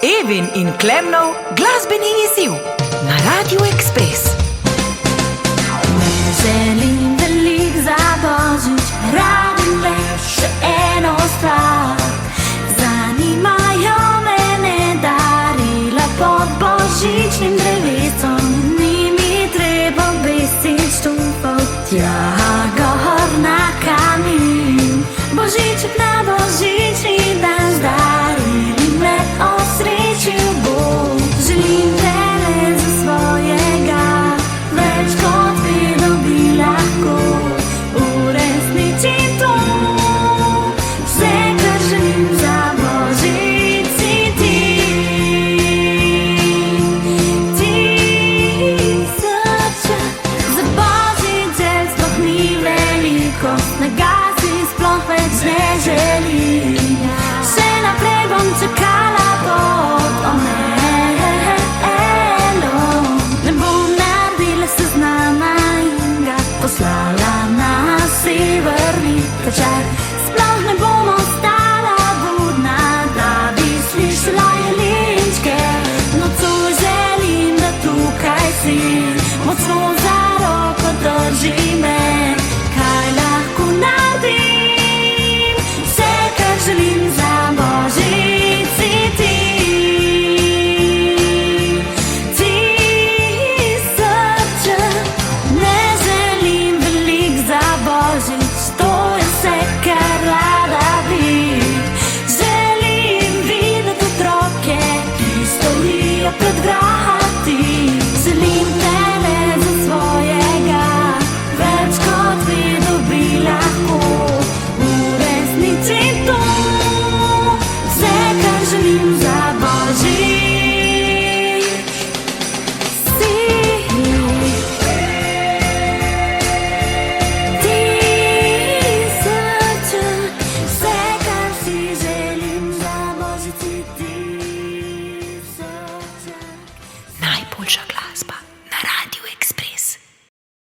Evin in Klemnov glasbeni izziv na Radiu Ekspres. Ne želim velik za božič, rabim le še eno stvar. Zanimajo mene darila pod božičnim drevesom, ni mi treba 10 štufov tja.